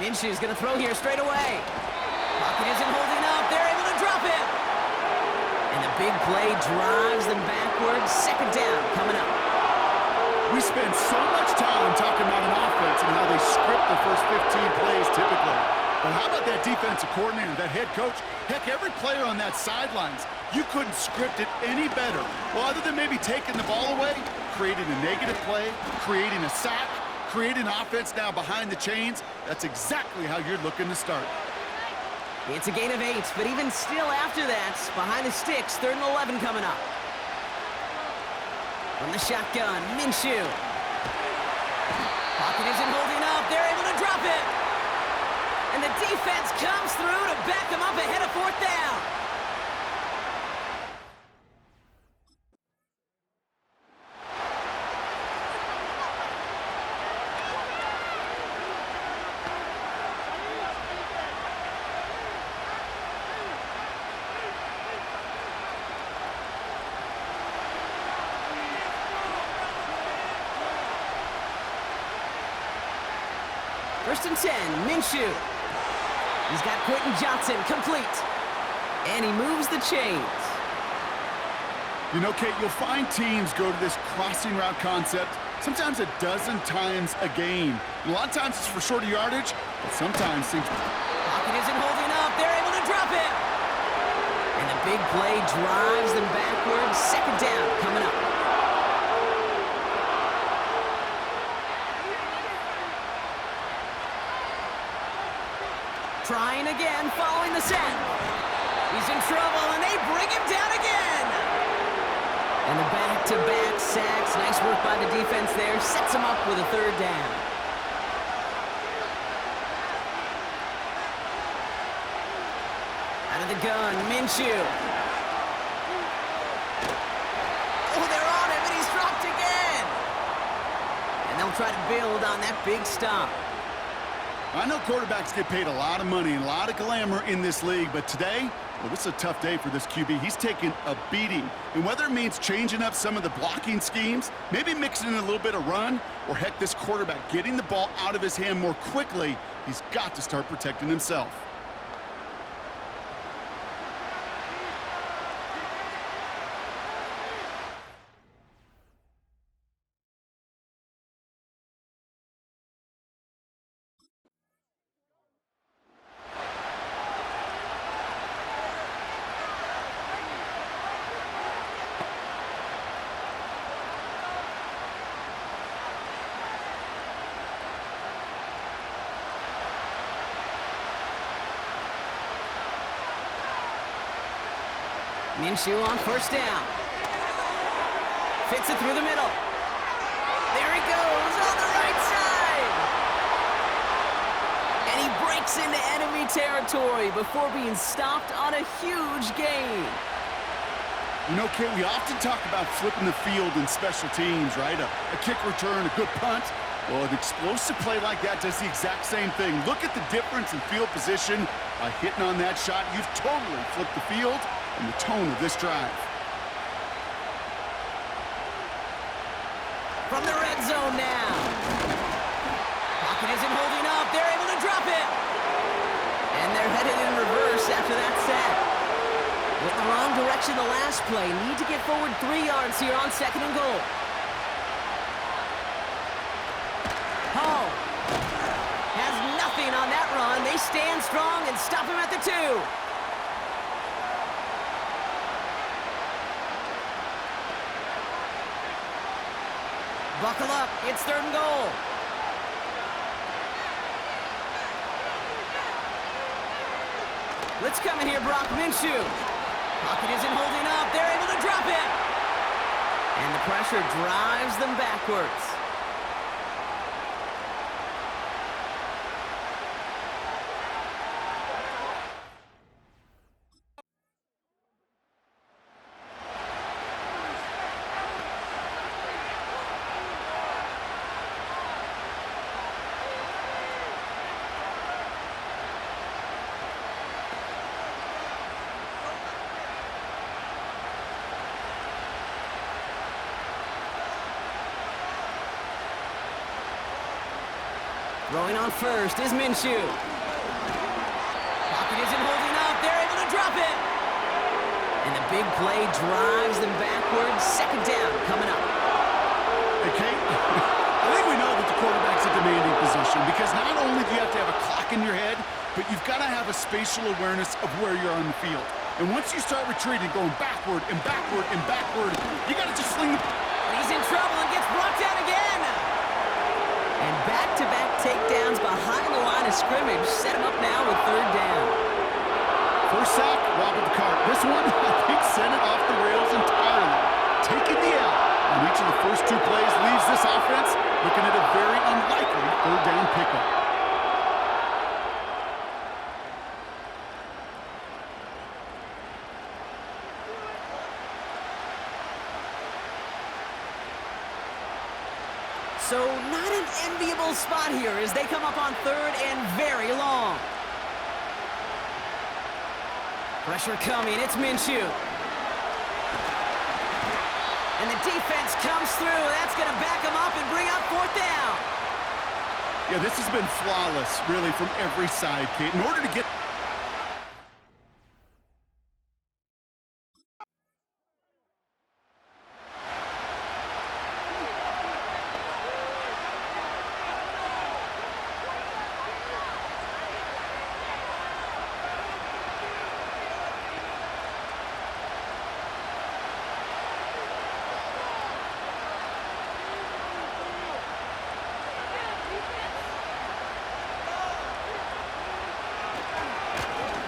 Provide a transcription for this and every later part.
Minshew's going to throw here straight away. Pocket isn't holding up. They're able to drop it. And the big play drives them backwards. Second down coming up. We spend so much time talking about an offense and how they script the first 15 plays typically. But how about that defensive coordinator, that head coach? Heck, every player on that sidelines, you couldn't script it any better. Well, other than maybe taking the ball away, creating a negative play, creating a sack, creating offense now behind the chains. That's exactly how you're looking to start. It's a gain of 8, but even still after that, behind the sticks, 3rd and 11 coming up. From the shotgun, Minshew. Pocket isn't holding up. They're able to drop it. And the defense comes through to back them up ahead of 4th down. First and 10, Minshew. He's got Quentin Johnson complete. And he moves the chains. You know, Kate, you'll find teams go to this crossing route concept sometimes a dozen times a game. A lot of times it's for shorter yardage, but sometimes things... Pocket isn't holding up. They're able to drop it. And the big play drives them backwards. Second down coming up. Trying again, following the set. He's in trouble, and they bring him down again. And the back-to-back sacks. Nice work by the defense there. Sets him up with a 3rd down. Out of the gun, Minshew. Oh, they're on him, and he's dropped again. And they'll try to build on that big stop. I know quarterbacks get paid a lot of money and a lot of glamour in this league, but today, well, this is a tough day for this QB. He's taking a beating. And whether it means changing up some of the blocking schemes, maybe mixing in a little bit of run, or heck, this quarterback getting the ball out of his hand more quickly, he's got to start protecting himself. Minshew on first down. Fits it through the middle. There he goes on the right side. And he breaks into enemy territory before being stopped on a huge gain. You know, Kate, we often talk about flipping the field in special teams, right? A kick return, a good punt. Well, an explosive play like that does the exact same thing. Look at the difference in field position. By hitting on that shot, you've totally flipped the field and the tone of this drive. From the red zone now. Pocket isn't holding up. They're able to drop it. And they're headed in reverse after that set. With the wrong direction the last play. Need to get forward 3 yards here on 2nd and goal. Hall has nothing on that run. They stand strong and stop him at the 2. Buckle up. It's 3rd and goal. Let's come in here, Brock Minshew. Pocket isn't holding up. They're able to drop it. And the pressure drives them backwards. Throwing on first is MINSHEW. Pocket isn't holding up. They're able to drop it. And the big play drives them backwards. Second down coming up. Hey, Kate, I think we know that the quarterback's a demanding position because not only do you have to have a clock in your head, but you've got to have a spatial awareness of where you're on the field. And once you start retreating, going backward and backward and backward, you got to just sling the... He's in trouble and gets brought down again. And back-to-back takedowns behind the line of scrimmage set him up now with third down. First sack, Rob with the cart. This one, I think, sent it off the rails entirely. Taking the L on each of the first two plays leaves this offense looking at a very unlikely third down pickup. So not an enviable spot here as they come up on third and very long. Pressure coming, it's MINSHEW. And the defense comes through. That's going to back him up and bring up fourth down. Yeah, this has been flawless, really, from every side, Kate. In order to get...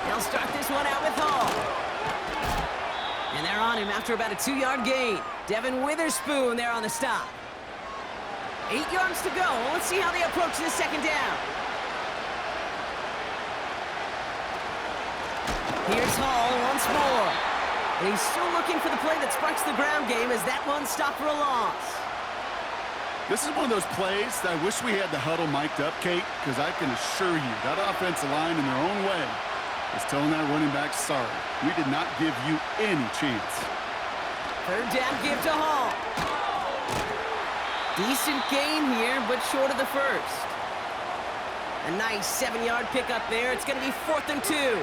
They'll start this one out with Hall. And they're on him after about a 2-yard gain. Devin Witherspoon there on the stop. 8 yards to go. Let's see how they approach this second down. Here's Hall once more. And he's still looking for the play that sparks the ground game as that one stopped for a loss. This is one of those plays that I wish we had the huddle mic'd up, Kate, because I can assure you that offensive line in their own way is telling that running back, sorry, we did not give you any chance. Third down give to Hall. Decent gain here, but short of the first. A nice 7-yard pickup there. It's going to be 4th and 2.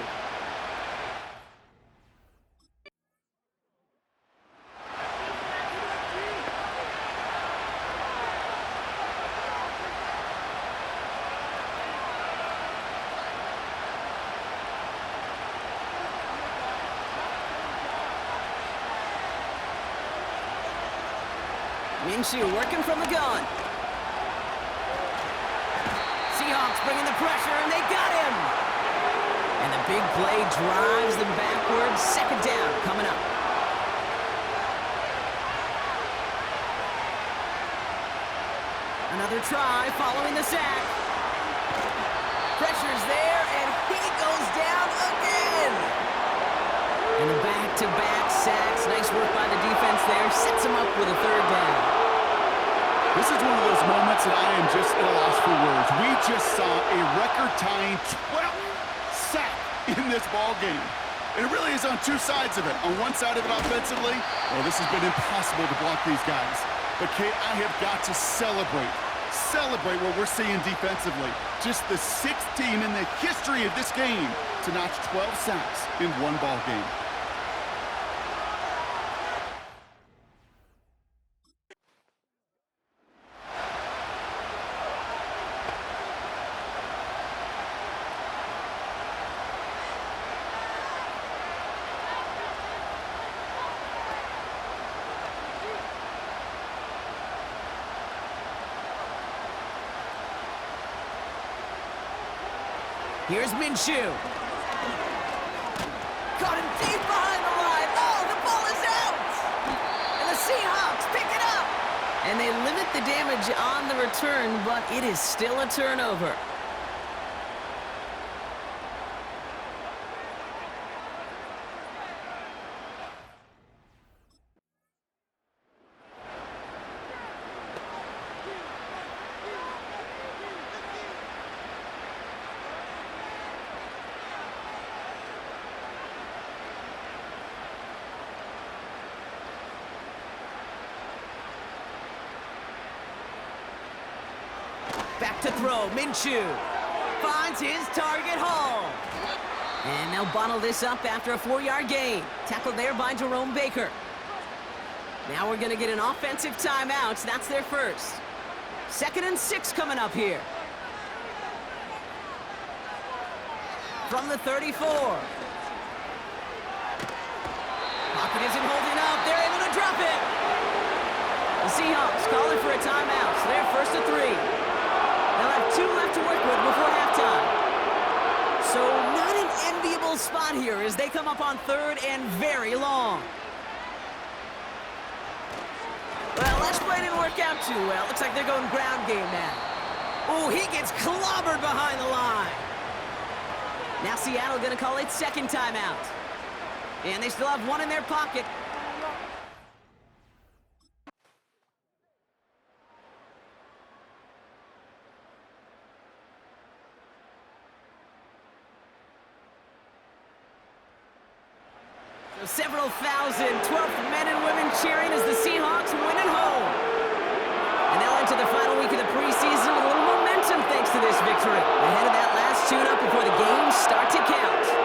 MINSHEW working from the gun. Seahawks bringing the pressure, and they got him. And the big play drives them backwards. Second down coming up. Another try following the sack. Pressure's there, and he goes down again. And the back-to-back sacks. Nice work by the defense there. Sets him up with a third down. This is one of those moments that I am just at a loss for words. We just saw a record-tying 12th sack in this ball game. And it really is on two sides of it. On one side of it offensively, well, this has been impossible to block these guys. But, Kate, I have got to celebrate what we're seeing defensively. Just the 6th team in the history of this game to notch 12 sacks in one ball game. Here's MINSHEW. Caught him deep behind the line. Oh, the ball is out! And the Seahawks pick it up! And they limit the damage on the return, but it is still a turnover. Back To throw, MINSHEW finds his target hole. And they'll bottle this up after a 4-yard gain. Tackled there by Jerome Baker. Now we're going to get an offensive timeout. That's their first. 2nd and 6 coming up here. From the 34. Pocket isn't holding up. They're able to drop it. The Seahawks calling for a timeout. So they're 1st and 3. They'll have 2 left to work with before halftime. So not an enviable spot here as they come up on 3rd and very long. Well, last play didn't work out too well. Looks like they're going ground game now. Oh, he gets clobbered behind the line. Now Seattle going to call it 2nd timeout. And they still have 1 in their pocket. So several thousand 12th men and women cheering as the Seahawks win at home. And they'll enter the final week of the preseason with a little momentum thanks to this victory. Ahead of that last tune-up before the games start to count.